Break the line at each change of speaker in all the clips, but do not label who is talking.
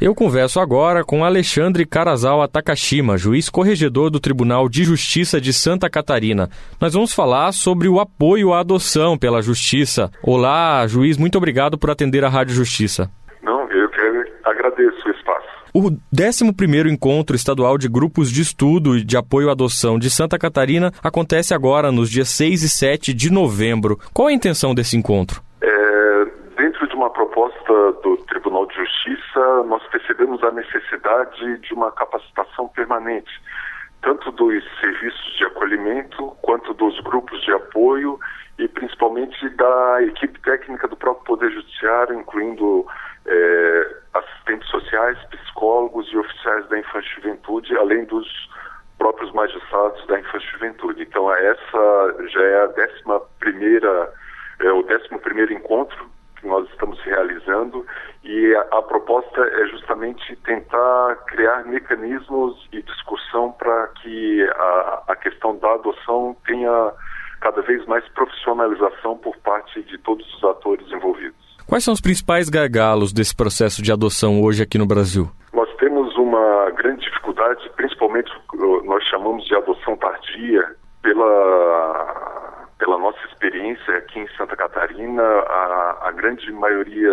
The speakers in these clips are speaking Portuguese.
Eu converso agora com Alexandre Karazawa Takashima, juiz corregedor do Tribunal de Justiça de Santa Catarina. Nós vamos falar sobre o apoio à adoção pela Justiça. Olá, juiz, muito obrigado por atender a Rádio Justiça.
Não, eu que agradeço o espaço.
O 11º Encontro Estadual de Grupos de Estudo de Apoio à Adoção de Santa Catarina acontece agora nos dias 6 e 7 de novembro. Qual a intenção desse encontro?
Dentro de uma proposta do Tribunal de Justiça, nós percebemos a necessidade de uma capacitação permanente, tanto dos serviços de acolhimento, quanto dos grupos de apoio e principalmente da equipe técnica do próprio Poder Judiciário, incluindo assistentes sociais, psicólogos e oficiais da Infância e Juventude, além dos próprios magistrados da Infância e Juventude. Então, essa já é o 11º encontro que nós estamos realizando, e a proposta é justamente tentar criar mecanismos e discussão para que a questão da adoção tenha cada vez mais profissionalização por parte de todos os atores envolvidos.
Quais são os principais gargalos desse processo de adoção hoje aqui no Brasil?
Nós temos uma grande dificuldade, principalmente nós chamamos de adoção tardia, pela nossa experiência aqui em Santa Catarina. A grande maioria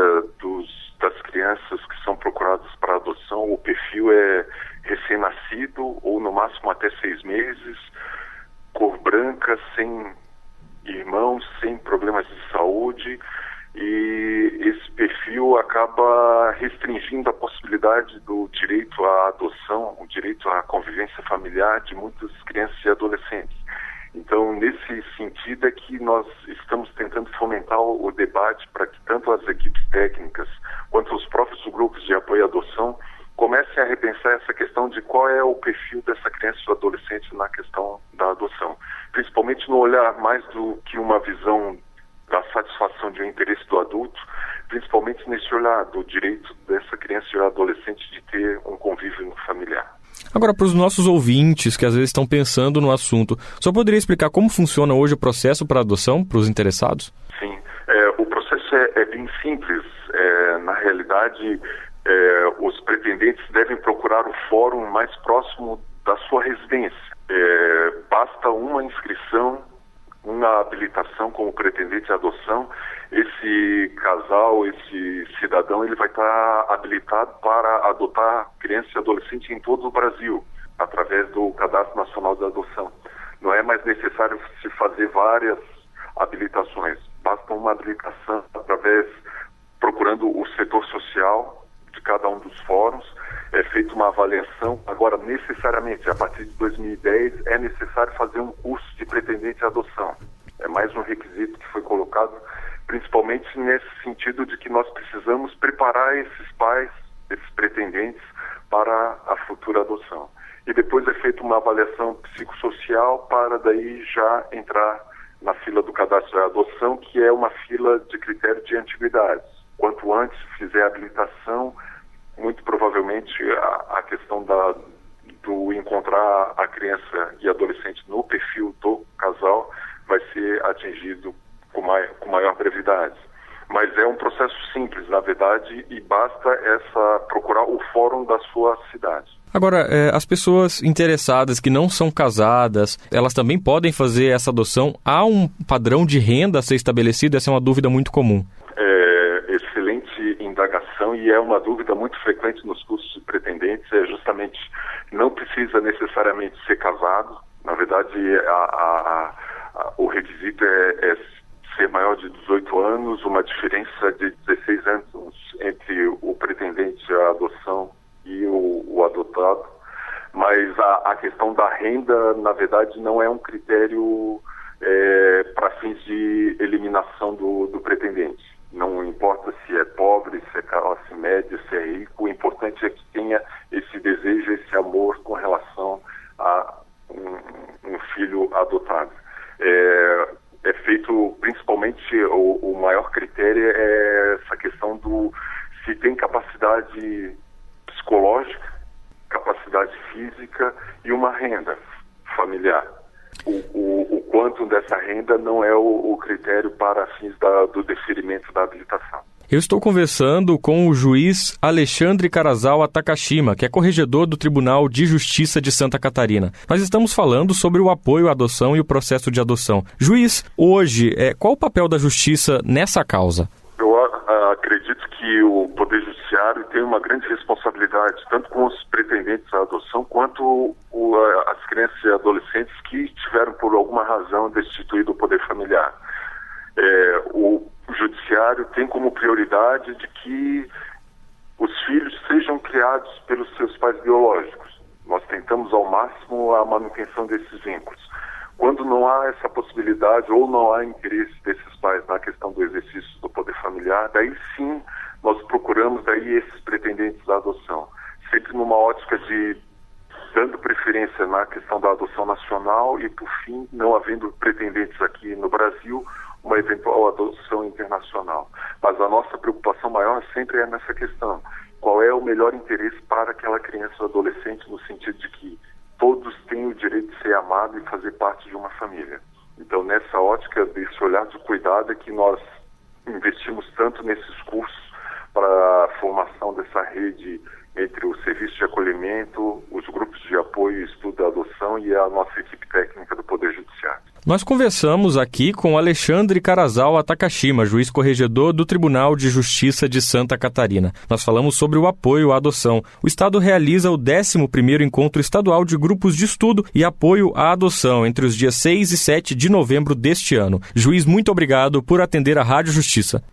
das crianças que são procuradas para adoção, o perfil é recém-nascido ou no máximo até 6 meses, cor branca, sem irmãos, sem problemas de saúde, e esse perfil acaba restringindo a possibilidade do direito à adoção, o direito à convivência familiar de muitas crianças e adolescentes. Então, nesse sentido é que nós estamos tentando fomentar o debate para que tanto as equipes técnicas quanto os próprios grupos de apoio à adoção comecem a repensar essa questão de qual é o perfil dessa criança ou adolescente na questão da adoção. Principalmente no olhar mais do que uma visão da satisfação de um interesse do adulto, principalmente nesse olhar do direito dessa criança ou adolescente de ter um convívio familiar.
Agora, para os nossos ouvintes que às vezes estão pensando no assunto, só poderia explicar como funciona hoje o processo para adoção para os interessados?
Sim, o processo é bem simples. Na realidade, os pretendentes devem procurar o fórum mais próximo da sua residência. Basta uma inscrição, uma habilitação como pretendente à adoção. Esse casal, esse cidadão, ele vai estar habilitado para adotar criança e adolescente em todo o Brasil, através do Cadastro Nacional de Adoção. Não é mais necessário se fazer várias habilitações. Basta uma habilitação procurando o setor social de cada um dos fóruns. É feita uma avaliação. Agora, necessariamente, a partir de 2010, é necessário fazer um curso de pretendente à adoção. É mais um requisito que foi colocado, principalmente nesse sentido de que nós precisamos preparar esses pais, esses pretendentes, para a futura adoção. E depois é feita uma avaliação psicossocial para daí já entrar na fila do cadastro de adoção, que é uma fila de critério de antiguidades. Quanto antes fizer a habilitação, muito provavelmente a questão do encontrar a criança e adolescente no perfil do casal vai ser atingido com maior brevidade. Mas é um processo simples, na verdade, e basta procurar o fórum da sua cidade.
Agora, as pessoas interessadas que não são casadas, elas também podem fazer essa adoção? Há um padrão de renda a ser estabelecido? Essa é uma dúvida muito comum.
Excelente indagação, e é uma dúvida muito frequente nos cursos de pretendentes. Justamente, não precisa necessariamente ser casado. Na verdade, o requisito é ser maior de 18 anos, uma diferença de 16 anos entre o pretendente à adoção e o adotado. Mas a questão da renda, na verdade, não é um critério para fins de eliminação do pretendente. Não importa se é pobre, se é classe média, se é rico, o importante é que tenha esse desejo, esse amor com relação a um filho adotado. É feito principalmente, o maior critério é essa questão do se tem capacidade psicológica, capacidade física e uma renda familiar. O quanto dessa renda não é o critério para fins do deferimento da habilitação.
Eu estou conversando com o juiz Alexandre Carazawa Takashima, que é corregedor do Tribunal de Justiça de Santa Catarina. Nós estamos falando sobre o apoio à adoção e o processo de adoção. Juiz, hoje, qual o papel da Justiça nessa causa?
Eu acredito que o Poder Judiciário tem uma grande responsabilidade, tanto com os pretendentes à adoção, quanto as crianças e adolescentes que tiveram, por alguma razão, destituído o poder familiar. O Judiciário tem como prioridade de que os filhos sejam criados pelos seus pais biológicos. Nós tentamos ao máximo a manutenção desses vínculos. Quando não há essa possibilidade ou não há interesse desses pais na questão do exercício do poder familiar, daí sim nós procuramos esses pretendentes à adoção. Sempre numa ótica de dando preferência na questão da adoção nacional e, por fim, não havendo pretendentes aqui no Brasil, uma eventual adoção internacional. Mas a nossa preocupação maior sempre é nessa questão. Qual é o melhor interesse para aquela criança ou adolescente, no sentido de que todos têm o direito de ser amado e fazer parte de uma família. Então, nessa ótica, desse olhar de cuidado, é que nós investimos tanto nesses cursos para a formação dessa rede entre o serviço de acolhimento, os grupos de apoio e estudo da adoção e a nossa equipe técnica do Poder Judiciário.
Nós conversamos aqui com Alexandre Carazawa Takashima, juiz corregedor do Tribunal de Justiça de Santa Catarina. Nós falamos sobre o apoio à adoção. O Estado realiza o 11º Encontro Estadual de Grupos de Estudo e Apoio à Adoção entre os dias 6 e 7 de novembro deste ano. Juiz, muito obrigado por atender a Rádio Justiça.